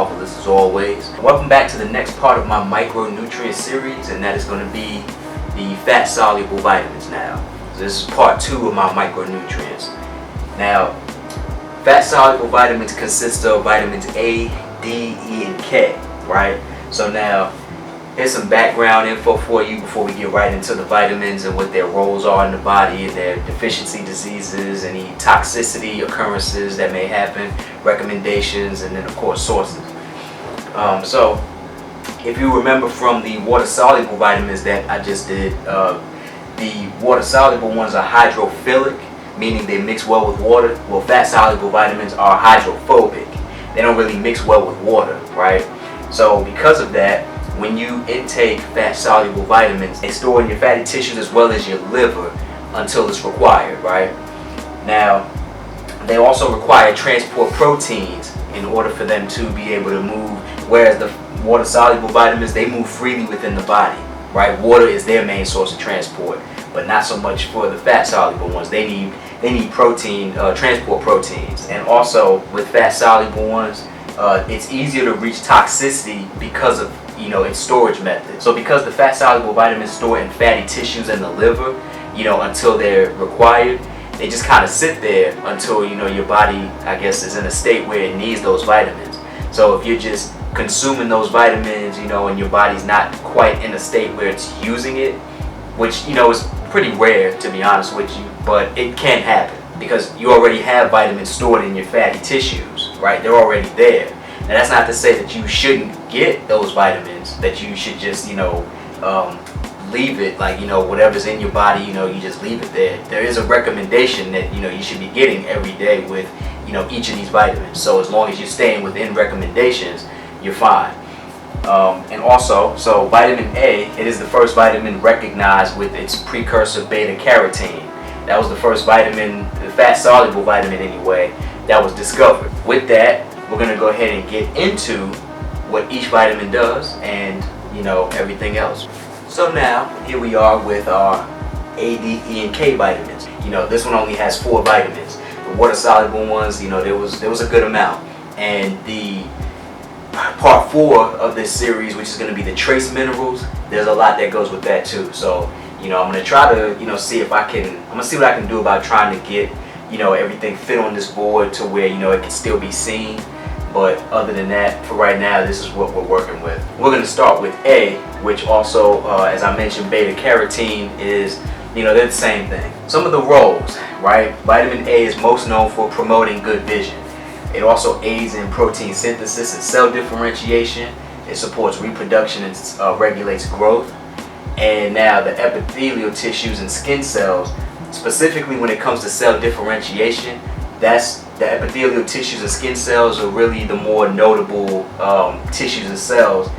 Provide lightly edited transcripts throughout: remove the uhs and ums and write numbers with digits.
marvelous as always. Welcome back to the next part of my micronutrient series, and that is going to be the fat-soluble vitamins now. So this is part 2 of my micronutrients. Now, fat-soluble vitamins consist of vitamins A, D, E, and K, right? So now, here's some background info for you before we get right into the vitamins and what their roles are in the body, and their deficiency diseases, any toxicity occurrences that may happen, recommendations, and then of course sources. So if you remember from the water-soluble vitamins that I just did, the water-soluble ones are hydrophilic, meaning they mix well with water. Well, fat-soluble vitamins are hydrophobic. They don't really mix well with water, right? So because of that, when you intake fat-soluble vitamins, they store in your fatty tissues as well as your liver until it's required, right? Now, they also require transport proteins in order for them to be able to move, whereas the water-soluble vitamins, they move freely within the body, right? Water is their main source of transport, but not so much for the fat-soluble ones. They need protein, transport proteins. And also with fat-soluble ones, it's easier to reach toxicity because of its storage method. So because the fat-soluble vitamins store in fatty tissues in the liver, until they're required, they just kind of sit there until your body, I guess, is in a state where it needs those vitamins. So if you're just consuming those vitamins, and your body's not quite in a state where it's using it, which is pretty rare, to be honest with you, but it can happen because you already have vitamins stored in your fatty tissues, right? They're already there. And that's not to say that you shouldn't get those vitamins, that you should just, leave it, like, whatever's in your body, you just leave it there. There is a recommendation that, you should be getting every day with, each of these vitamins. So as long as you're staying within recommendations, you're fine. And also, so vitamin A, it is the first vitamin recognized with its precursor beta-carotene. That was the first vitamin, the fat-soluble vitamin anyway, that was discovered. With that, we're going to go ahead and get into what each vitamin does and, everything else. So now, here we are with our A, D, E, and K vitamins. This one only has 4 vitamins. The water-soluble ones, there was a good amount. And the part 4 of this series, which is going to be the trace minerals, there's a lot that goes with that too. So, I'm going to try to, see if I'm going to see what I can do about trying to get, everything fit on this board to where, it can still be seen. But other than that, for right now, this is what we're working with. We're going to start with A, which also, as I mentioned, beta-carotene is, they're the same thing. Some of the roles, right? Vitamin A is most known for promoting good vision. It also aids in protein synthesis and cell differentiation. It supports reproduction and regulates growth. And now the epithelial tissues and skin cells, specifically when it comes to cell differentiation, that's the epithelial tissues and skin cells are really the more notable tissues and cells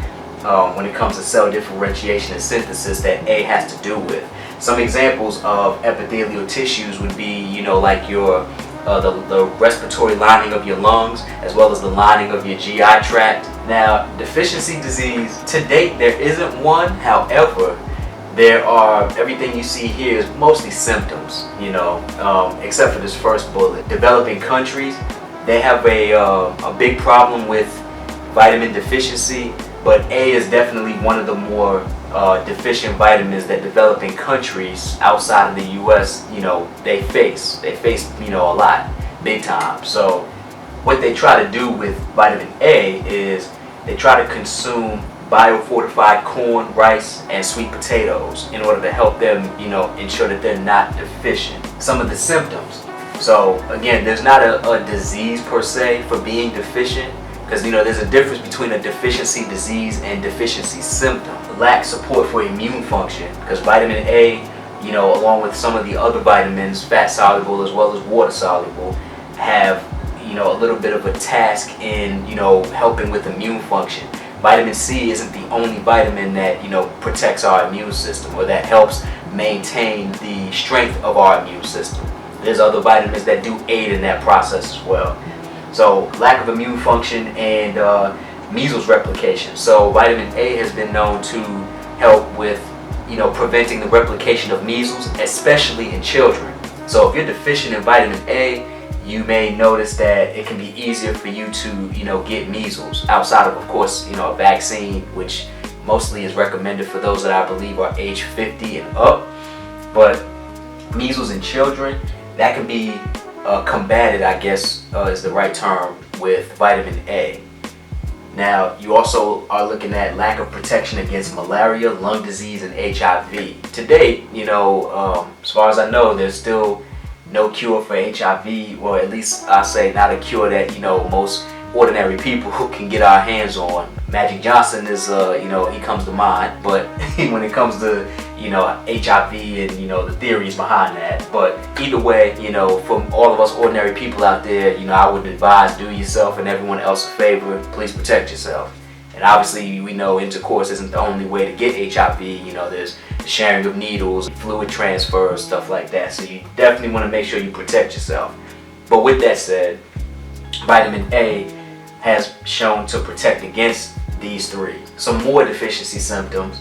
when it comes to cell differentiation and synthesis that A has to do with. Some examples of epithelial tissues would be, like your the respiratory lining of your lungs, as well as the lining of your GI tract. Now, deficiency disease, to date, there isn't one. However, there are, everything you see here is mostly symptoms, except for this first bullet. Developing countries, they have a big problem with vitamin deficiency, but A is definitely one of the more deficient vitamins that developing countries outside of the US, they face, a lot, big time. So what they try to do with vitamin A is they try to consume biofortified corn, rice, and sweet potatoes in order to help them, ensure that they're not deficient. Some of the symptoms. So again, there's not a disease per se for being deficient, because there's a difference between a deficiency disease and deficiency symptom. Lack support for immune function, because vitamin A, along with some of the other vitamins, fat soluble as well as water soluble, have a little bit of a task in helping with immune function. Vitamin C isn't the only vitamin that protects our immune system or that helps maintain the strength of our immune system. There's other vitamins that do aid in that process as well. So lack of immune function and measles replication. So vitamin A has been known to help with preventing the replication of measles, especially in children. So if you're deficient in vitamin A, you may notice that it can be easier for you to, get measles outside of course, a vaccine, which mostly is recommended for those that I believe are age 50 and up. But measles in children, that can be combated, I guess is the right term, with vitamin A. Now, you also are looking at lack of protection against malaria, lung disease, and HIV. To date, as far as I know, there's still no cure for HIV, or at least I say not a cure that, most ordinary people can get our hands on. Magic Johnson is, he comes to mind, but when it comes to, HIV and, the theories behind that. But either way, from all of us ordinary people out there, I would advise do yourself and everyone else a favor. Please protect yourself. And obviously, we know intercourse isn't the only way to get HIV. There's the sharing of needles, fluid transfer, stuff like that. So you definitely want to make sure you protect yourself. But with that said, vitamin A has shown to protect against these three. Some more deficiency symptoms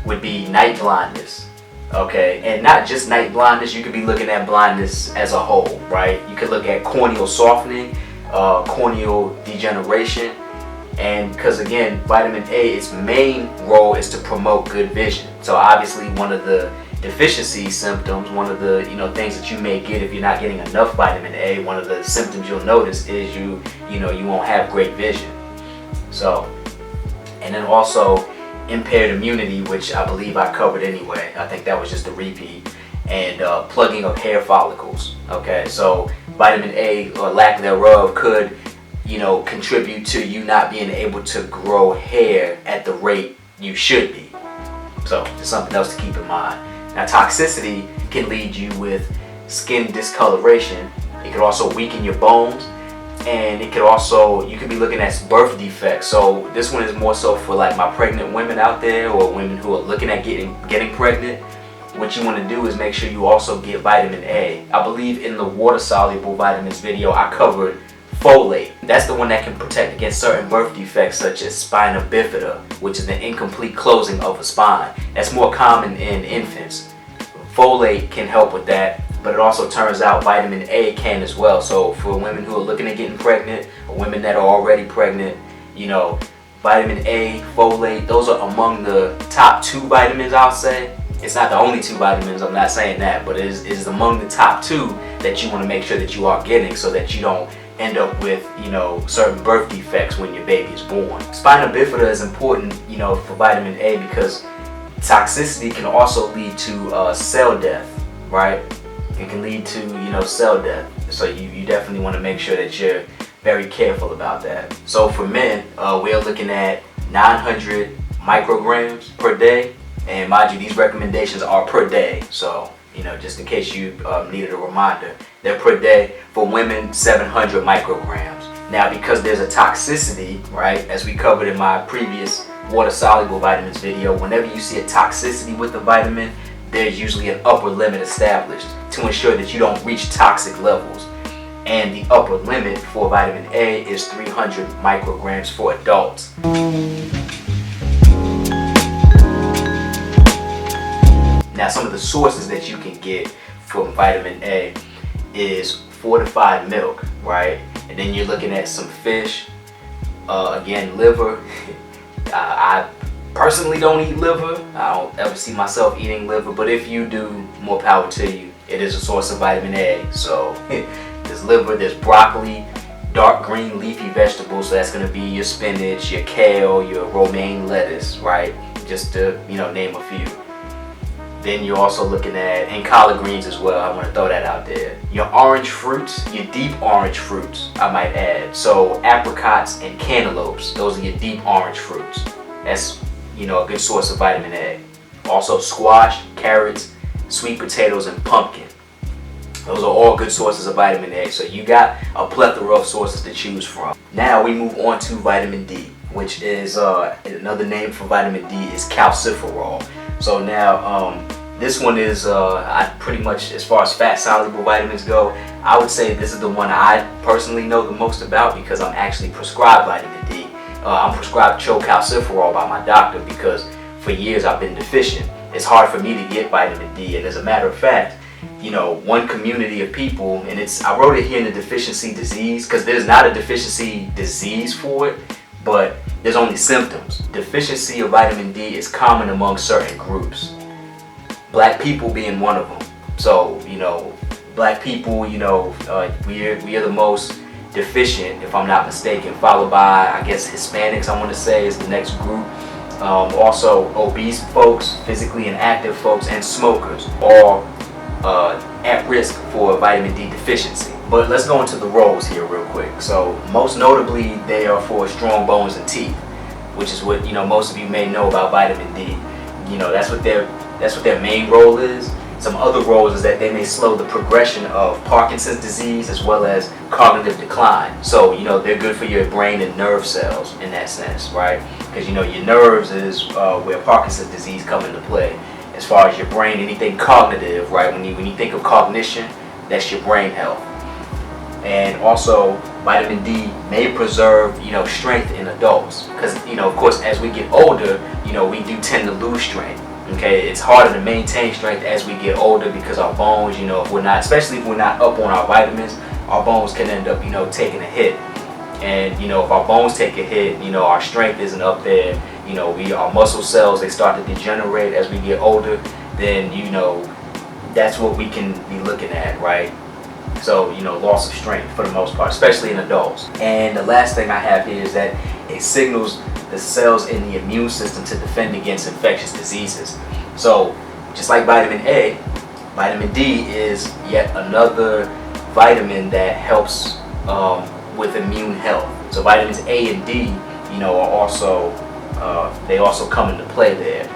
would be night blindness. Okay, and not just night blindness, you could be looking at blindness as a whole, right? You could look at corneal softening, corneal degeneration, and because again, vitamin A, its main role is to promote good vision. So obviously one of the deficiency symptoms, one of the things that you may get if you're not getting enough vitamin A, one of the symptoms you'll notice is you won't have great vision. So, and then also impaired immunity, which I believe I covered anyway. I think that was just a repeat. And plugging of hair follicles. Okay, so vitamin A or lack thereof could contribute to you not being able to grow hair at the rate you should be. So just something else to keep in mind. Now, toxicity can lead you with skin discoloration. It could also weaken your bones, and it could also, you could be looking at birth defects. So this one is more so for like my pregnant women out there, or women who are looking at getting pregnant. What you want to do is make sure you also get vitamin A. I believe in the water soluble vitamins video I covered folate. That's the one that can protect against certain birth defects such as spina bifida, which is the incomplete closing of a spine. That's more common in infants. Folate can help with that, but it also turns out vitamin A can as well. So for women who are looking at getting pregnant, or women that are already pregnant, vitamin A, folate, those are among the top 2 vitamins, I'll say. It's not the only 2 vitamins, I'm not saying that, but it is among the top 2 that you want to make sure that you are getting, so that you don't end up with certain birth defects when your baby is born. Spina bifida is important for vitamin A because toxicity can also lead to cell death, right? It can lead to cell death, so you definitely want to make sure that you're very careful about that. So for men, we're looking at 900 micrograms per day, and mind you, these recommendations are per day, so just in case you needed a reminder, they're per day. For women, 700 micrograms. Now, because there's a toxicity, right, as we covered in my previous water-soluble vitamins video, whenever you see a toxicity with the vitamin, there's usually an upper limit established to ensure that you don't reach toxic levels. And the upper limit for vitamin A is 300 micrograms for adults. Now, some of the sources that you can get from vitamin A is fortified milk, right? And then you're looking at some fish, again, liver. I personally don't eat liver. I don't ever see myself eating liver, but if you do, more power to you. It is a source of vitamin A. So there's liver, there's broccoli, dark green leafy vegetables. So that's going to be your spinach, your kale, your romaine lettuce, right? Just to name a few. Then you're also looking at, and collard greens as well, I want to throw that out there. Your orange fruits, your deep orange fruits, I might add. So apricots and cantaloupes, those are your deep orange fruits. That's, a good source of vitamin A. Also squash, carrots, sweet potatoes, and pumpkin. Those are all good sources of vitamin A. So you got a plethora of sources to choose from. Now we move on to vitamin D, which is, another name for vitamin D is calciferol. So now, this one is, I pretty much, as far as fat-soluble vitamins go, I would say this is the one I personally know the most about because I'm actually prescribed vitamin D. I'm prescribed calciferol by my doctor because for years I've been deficient. It's hard for me to get vitamin D, and as a matter of fact, one community of people, and I wrote it here in the deficiency disease because there's not a deficiency disease for it, but there's only symptoms. Deficiency of vitamin D is common among certain groups, black people being one of them. So black people, we are the most deficient, if I'm not mistaken, followed by, I guess, Hispanics, I want to say, is the next group. Also obese folks, physically inactive folks, and smokers, all at risk for vitamin D deficiency. But let's go into the roles here real quick. So most notably, they are for strong bones and teeth, which is what most of you may know about vitamin D. That's what their main role is. Some other roles is that they may slow the progression of Parkinson's disease as well as cognitive decline. So they're good for your brain and nerve cells in that sense, right? Because your nerves is where Parkinson's disease come into play. As far as your brain, anything cognitive, right? When you think of cognition, that's your brain health. And also, vitamin D may preserve, strength in adults. Because, of course, as we get older, we do tend to lose strength. Okay, it's harder to maintain strength as we get older because our bones, especially if we're not up on our vitamins, our bones can end up, taking a hit. And, if our bones take a hit, our strength isn't up there, our muscle cells, they start to degenerate as we get older, then, that's what we can be looking at, right? So, loss of strength for the most part, especially in adults. And the last thing I have here is that it signals the cells in the immune system to defend against infectious diseases. So, just like vitamin A, vitamin D is yet another vitamin that helps with immune health. So vitamins A and D, are also they also come into play there.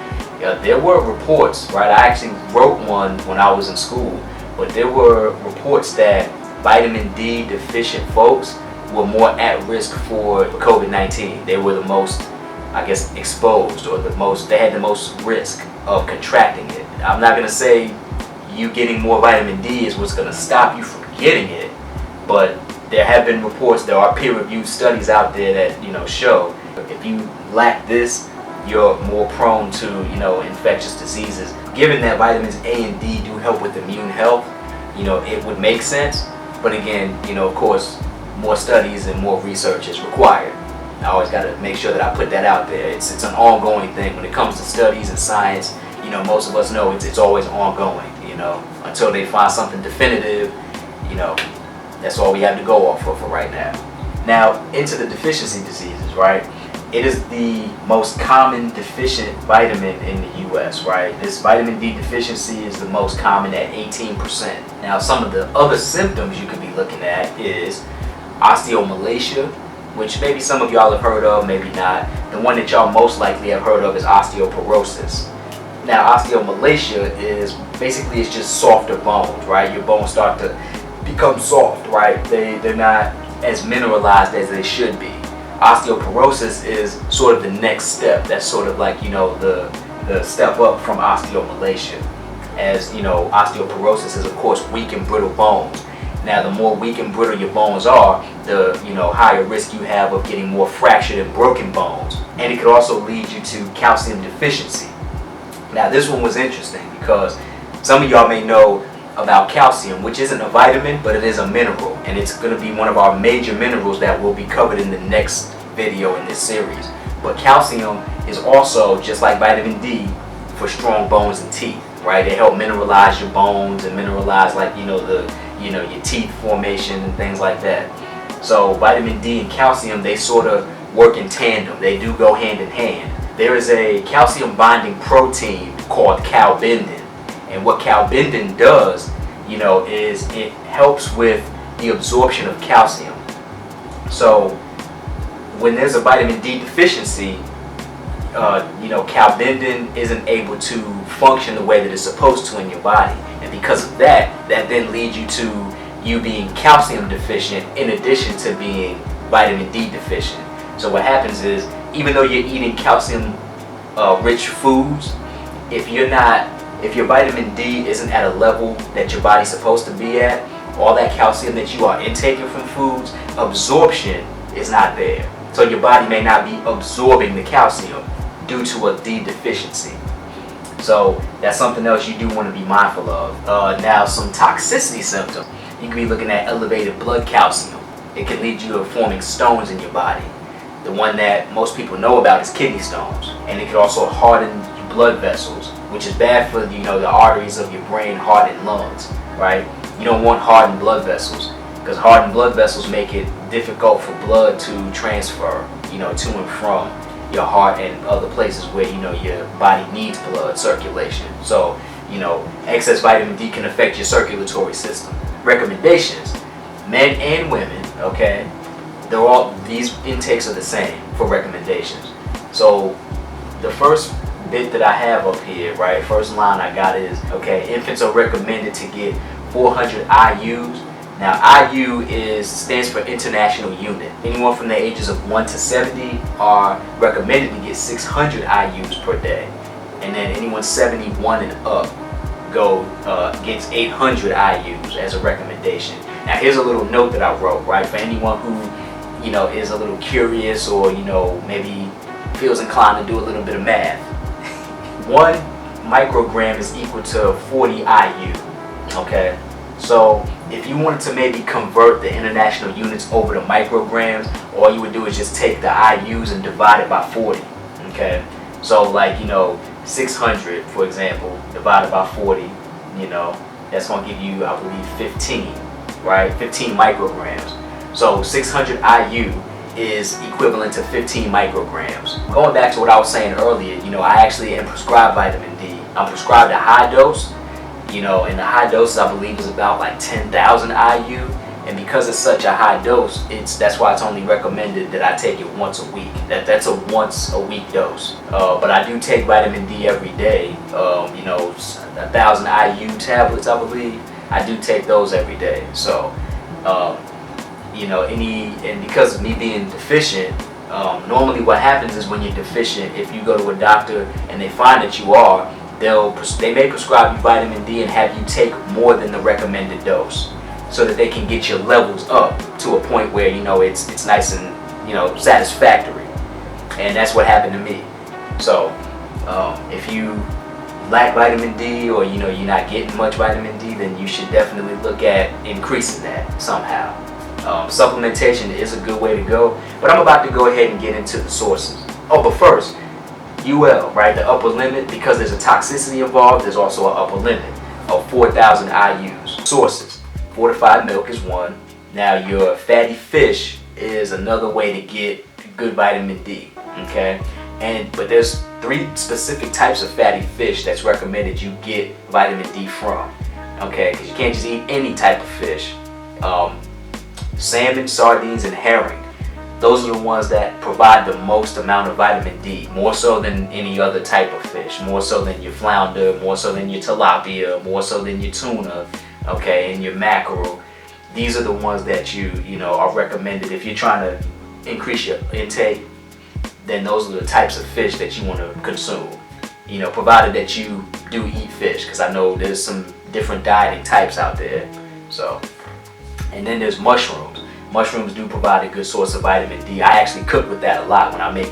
There were reports, right? I actually wrote one when I was in school. But there were reports that vitamin D deficient folks were more at risk for COVID-19. They were the most, I guess, exposed, or they had the most risk of contracting it. I'm not going to say you getting more vitamin D is what's going to stop you from getting it, but there have been reports, there are peer-reviewed studies out there that, show if you lack this, you're more prone to, infectious diseases. Given that vitamins A and D do help with immune health, it would make sense. But again, of course, more studies and more research is required. I always got to make sure that I put that out there. It's an ongoing thing. When it comes to studies and science, most of us know it's always ongoing, until they find something definitive, that's all we have to go off of for right now. Now, into the deficiency diseases, right? It is the most common deficient vitamin in the U.S., right? This vitamin D deficiency is the most common at 18%. Now, some of the other symptoms you could be looking at is osteomalacia, which maybe some of y'all have heard of, maybe not. The one that y'all most likely have heard of is osteoporosis. Now, osteomalacia is basically, it's just softer bones, right? Your bones start to become soft, right? They're not as mineralized as they should be. Osteoporosis is sort of the next step. That's sort of like, the step up from osteomalacia. As osteoporosis is, of course, weak and brittle bones. Now, the more weak and brittle your bones are, the higher risk you have of getting more fractured and broken bones. And it could also lead you to calcium deficiency. Now, this one was interesting because some of y'all may know about calcium, which isn't a vitamin, but it is a mineral, and it's going to be one of our major minerals that will be covered in the next video in this series. But calcium is also, just like vitamin D, for strong bones and teeth, right? They help mineralize your bones and mineralize, like, your teeth formation and things like that. So vitamin D and calcium, they sort of work in tandem. They do go hand in hand. There is a calcium binding protein called calbindin. And what calbindin does, is it helps with the absorption of calcium. So when there's a vitamin D deficiency, calbindin isn't able to function the way that it's supposed to in your body. And because of that then leads you to you being calcium deficient in addition to being vitamin D deficient. So what happens is, even though you're eating calcium rich foods, if your vitamin D isn't at a level that your body's supposed to be at, all that calcium that you are intaking from foods, absorption is not there. So your body may not be absorbing the calcium due to a D deficiency. So that's something else you do want to be mindful of. Now, some toxicity symptoms. You could be looking at elevated blood calcium. It can lead you to forming stones in your body. The one that most people know about is kidney stones, and it could also harden your blood vessels, which is bad for the arteries of your brain, heart, and lungs. Right? You don't want hardened blood vessels, because hardened blood vessels make it difficult for blood to transfer, to and from your heart and other places where your body needs blood circulation. So excess vitamin D can affect your circulatory system. Recommendations: men and women, okay, these intakes are the same for recommendations. So the first bit that I have up here, right, first line I got is, okay, infants are recommended to get 400 IUs. Now, IU stands for International Unit. Anyone from the ages of 1 to 70 are recommended to get 600 IUs per day. And then anyone 71 and up gets 800 IUs as a recommendation. Now, here's a little note that I wrote, right, for anyone who, is a little curious or, maybe feels inclined to do a little bit of math. 1 microgram is equal to 40 IU, okay? So if you wanted to maybe convert the international units over to micrograms, all you would do is just take the IUs and divide it by 40, okay? So like, 600, for example, divided by 40, that's going to give you, I believe, 15, right? 15 micrograms. So 600 IU is equivalent to 15 micrograms. Going back to what I was saying earlier, I actually am prescribed vitamin D. I'm prescribed a high dose, and the high dose I believe is about like 10,000 IU. And because it's such a high dose, that's why it's only recommended that I take it once a week. That's a once a week dose. But I do take vitamin D every day. 1,000 IU tablets, I believe. I do take those every day. So, and because of me being deficient, normally what happens is when you're deficient, if you go to a doctor and they find that you are, they may prescribe you vitamin D and have you take more than the recommended dose, so that they can get your levels up to a point where it's nice and satisfactory. And that's what happened to me. So if you lack vitamin D, or you're not getting much vitamin D, then you should definitely look at increasing that somehow. Supplementation is a good way to go, but I'm about to go ahead and get into the sources. Oh, but first, UL, right, the upper limit, because there's a toxicity involved, there's also an upper limit of 4,000 IUs. Sources: fortified milk is one. Now, your fatty fish is another way to get good vitamin D, okay? But there's 3 specific types of fatty fish that's recommended you get vitamin D from, okay? Because you can't just eat any type of fish. Salmon, sardines, and herring. Those are the ones that provide the most amount of vitamin D, more so than any other type of fish, more so than your flounder, more so than your tilapia, more so than your tuna, okay, and your mackerel. These are the ones that you are recommended if you're trying to increase your intake. Then those are the types of fish that you want to consume, provided that you do eat fish, because I know there's some different dieting types out there. So, and then there's mushrooms. Mushrooms do provide a good source of vitamin D. I actually cook with that a lot when I make,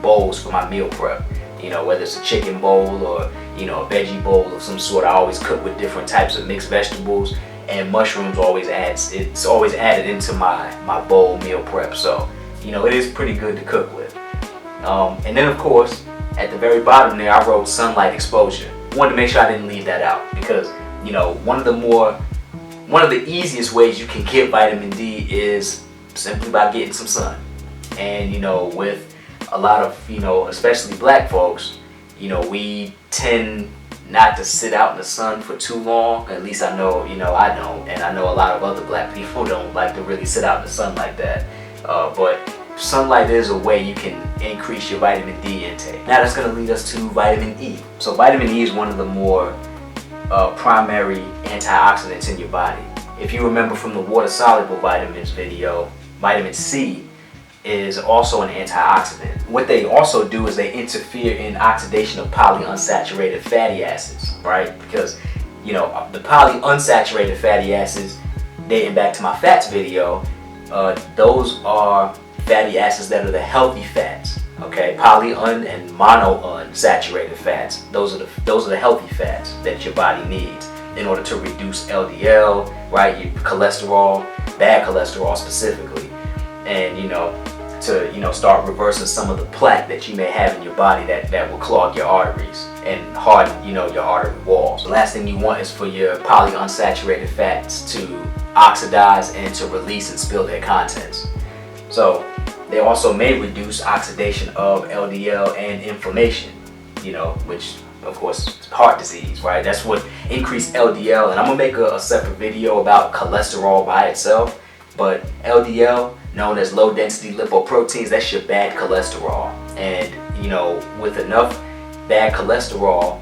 bowls for my meal prep. Whether it's a chicken bowl or, a veggie bowl of some sort, I always cook with different types of mixed vegetables, and mushrooms it's always added into my bowl meal prep. So, it is pretty good to cook with. And then of course, at the very bottom there, I wrote sunlight exposure. I wanted to make sure I didn't leave that out, because, one of the easiest ways you can get vitamin D is simply by getting some sun. And with a lot of especially black folks, we tend not to sit out in the sun for too long. At least I know I don't, and I know a lot of other black people don't like to really sit out in the sun like that. But sunlight is a way you can increase your vitamin D intake. Now that's going to lead us to vitamin E. So vitamin E is one of the more primary antioxidants in your body. If you remember from the water-soluble vitamins video, vitamin C is also an antioxidant. What they also do is they interfere in oxidation of polyunsaturated fatty acids, right? Because, the polyunsaturated fatty acids, dating back to my fats video, those are fatty acids that are the healthy fats, Okay, and monounsaturated fats. Those are the healthy fats that your body needs in order to reduce LDL, right? Your cholesterol, bad cholesterol specifically, and to start reversing some of the plaque that you may have in your body that will clog your arteries and harden your artery walls. The last thing you want is for your polyunsaturated fats to oxidize and to release and spill their contents. So they also may reduce oxidation of LDL and inflammation, which of course is heart disease, right? That's what increased LDL, and I'm gonna make a separate video about cholesterol by itself, but LDL, known as low density lipoproteins, that's your bad cholesterol. And with enough bad cholesterol,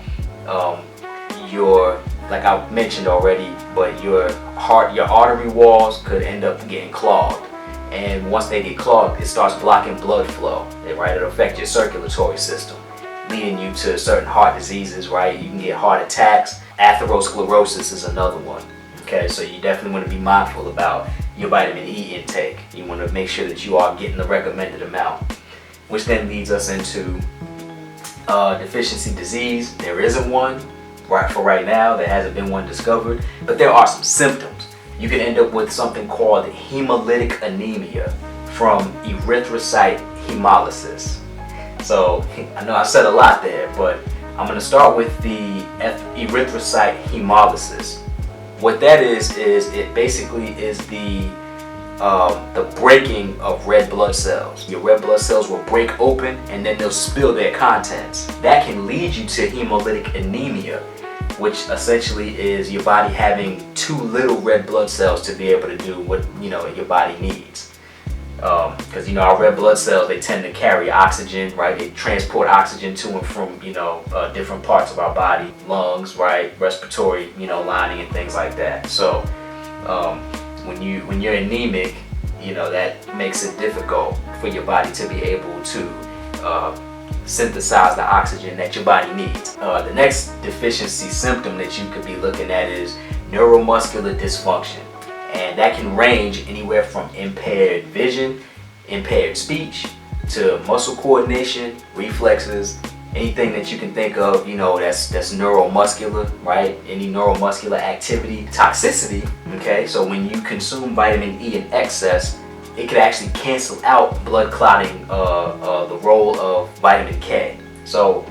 like I mentioned already, but your artery walls could end up getting clogged. And once they get clogged, it starts blocking blood flow, right? It'll affect your circulatory system, leading you to certain heart diseases, right? You can get heart attacks. Atherosclerosis is another one. Okay, so you definitely want to be mindful about your vitamin E intake. You want to make sure that you are getting the recommended amount, which then leads us into deficiency disease. There isn't one right now. There hasn't been one discovered, but there are some symptoms. You can end up with something called hemolytic anemia from erythrocyte hemolysis. So I know I said a lot there, but I'm going to start with the erythrocyte hemolysis. What that is it basically is the breaking of red blood cells. Your red blood cells will break open and then they'll spill their contents. That can lead you to hemolytic anemia, which essentially is your body having too little red blood cells to be able to do what your body needs. Because our red blood cells, they tend to carry oxygen, right? They transport oxygen to and from different parts of our body, lungs, right, respiratory lining and things like that. So when you're anemic, that makes it difficult for your body to be able to synthesize the oxygen that your body needs. The next deficiency symptom that you could be looking at is neuromuscular dysfunction. And that can range anywhere from impaired vision, impaired speech, to muscle coordination, reflexes, anything that you can think of, that's neuromuscular, right? Any neuromuscular activity. Toxicity, okay? So when you consume vitamin E in excess, it could actually cancel out blood clotting, the role of vitamin K. So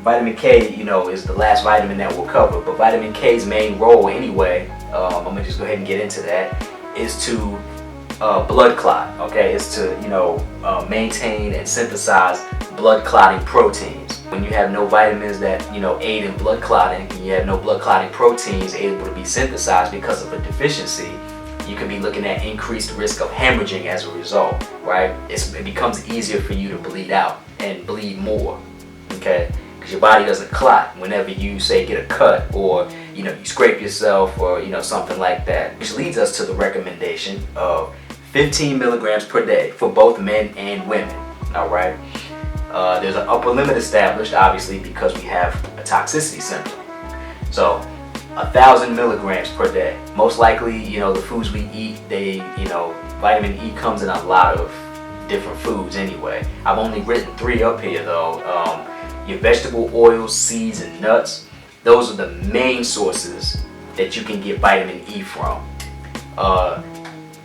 vitamin K, is the last vitamin that we'll cover, but vitamin K's main role anyway, I'm gonna just go ahead and get into that, is to blood clot, okay? It's to maintain and synthesize blood clotting proteins. When you have no vitamins that aid in blood clotting, and you have no blood clotting proteins able to be synthesized because of a deficiency, you could be looking at increased risk of hemorrhaging as a result, right? It becomes easier for you to bleed out and bleed more, okay? Because your body doesn't clot whenever you say get a cut, or you scrape yourself, or something like that. Which leads us to the recommendation of 15 milligrams per day for both men and women. All right. There's an upper limit established, obviously, because we have a toxicity symptom. So 1,000 milligrams per day. Most likely, the foods we eat, vitamin E comes in a lot of different foods anyway. I've only written 3 up here though. Your vegetable oils, seeds, and nuts. Those are the main sources that you can get vitamin E from.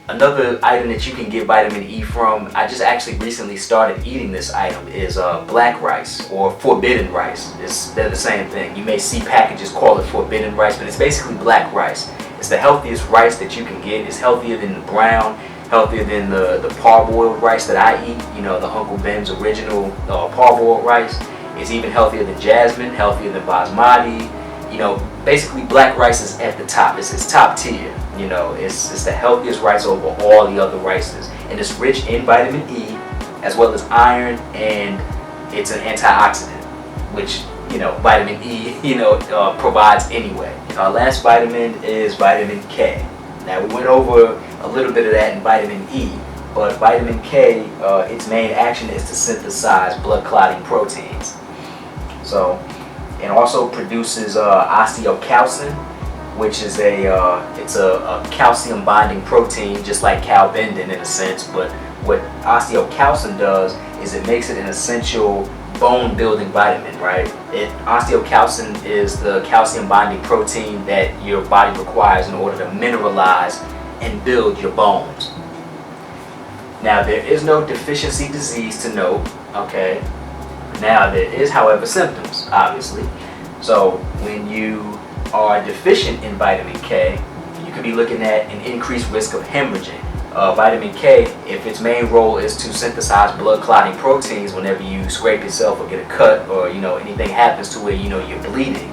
Another item that you can get vitamin E from, I just actually recently started eating this item, is black rice or forbidden rice. They're the same thing. You may see packages call it forbidden rice, but it's basically black rice. It's the healthiest rice that you can get. It's healthier than the brown, healthier than the parboiled rice that I eat, the Uncle Ben's original parboiled rice. It's even healthier than jasmine, healthier than basmati. Basically black rice is at the top. It's top tier. It's the healthiest rice over all the other rices, and it's rich in vitamin E as well as iron, and it's an antioxidant, which vitamin E provides anyway. Our last vitamin is vitamin K. Now we went over a little bit of that in vitamin E, but vitamin K, its main action is to synthesize blood clotting proteins. So it also produces osteocalcin, which is it's a calcium binding protein, just like calbindin in a sense. But what osteocalcin does is it makes it an essential bone building vitamin, right? Osteocalcin is the calcium binding protein that your body requires in order to mineralize and build your bones. Now, there is no deficiency disease to note, okay? Now, there is, however, symptoms, obviously. So when you are deficient in vitamin K, you could be looking at an increased risk of hemorrhaging. Vitamin K, if its main role is to synthesize blood clotting proteins whenever you scrape yourself or get a cut, or anything happens to where you're bleeding,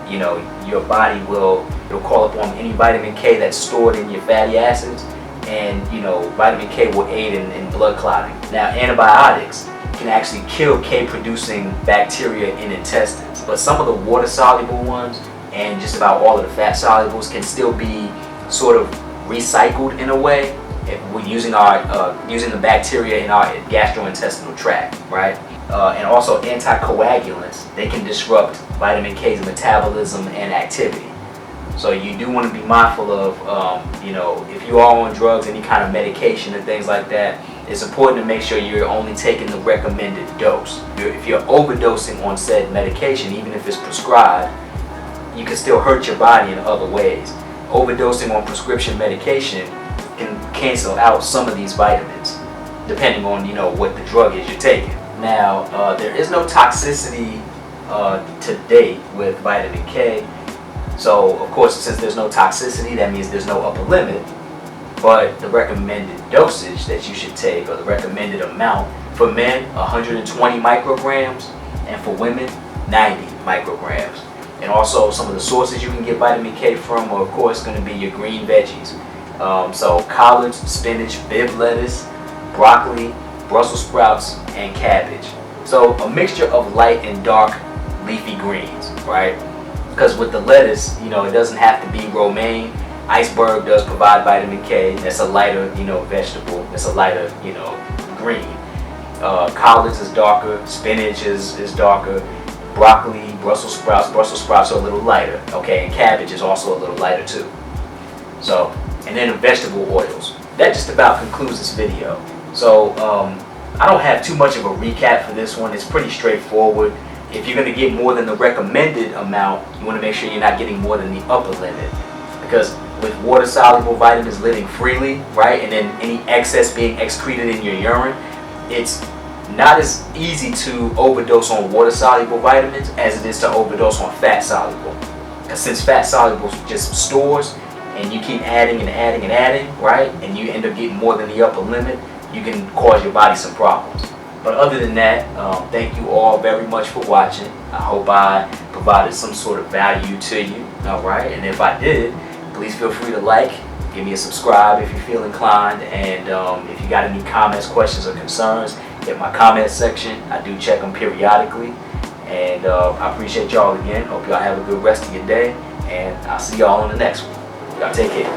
your body it'll call upon any vitamin K that's stored in your fatty acids, and vitamin K will aid in blood clotting. Now, antibiotics can actually kill K producing bacteria in intestines, but some of the water soluble ones and just about all of the fat solubles can still be sort of recycled in a way if we're using the bacteria in our gastrointestinal tract, right? And also anticoagulants, they can disrupt vitamin K's metabolism and activity. So you do want to be mindful of, if you are on drugs, any kind of medication and things like that, it's important to make sure you're only taking the recommended dose. If you're overdosing on said medication, even if it's prescribed, you can still hurt your body in other ways. Overdosing on prescription medication can cancel out some of these vitamins, depending on what the drug is you're taking. Now, there is no toxicity to date with vitamin K. So, of course, since there's no toxicity, that means there's no upper limit. But the recommended dosage that you should take, or the recommended amount, for men, 120 micrograms, and for women, 90 micrograms. And also, some of the sources you can get vitamin K from are, of course, going to be your green veggies. So collards, spinach, Bibb lettuce, broccoli, Brussels sprouts, and cabbage. So a mixture of light and dark leafy greens, right? Because with the lettuce, it doesn't have to be romaine. Iceberg does provide vitamin K. That's a lighter, vegetable. That's a lighter, green. Collards is darker. Spinach is darker. Broccoli, Brussels sprouts are a little lighter. Okay, and cabbage is also a little lighter too. So, and then the vegetable oils. That just about concludes this video. So, I don't have too much of a recap for this one. It's pretty straightforward. If you're going to get more than the recommended amount, you want to make sure you're not getting more than the upper limit. Because with water-soluble vitamins living freely, right, and then any excess being excreted in your urine, it's not as easy to overdose on water-soluble vitamins as it is to overdose on fat-soluble. Because since fat-soluble just stores, and you keep adding and adding and adding, right, and you end up getting more than the upper limit, you can cause your body some problems. But other than that, thank you all very much for watching. I hope I provided some sort of value to you, all right? And if I did, please feel free to like, give me a subscribe if you feel inclined, and if you got any comments, questions, or concerns, hit my comment section. I do check them periodically, and I appreciate y'all again. Hope y'all have a good rest of your day, and I'll see y'all on the next one. Y'all take care.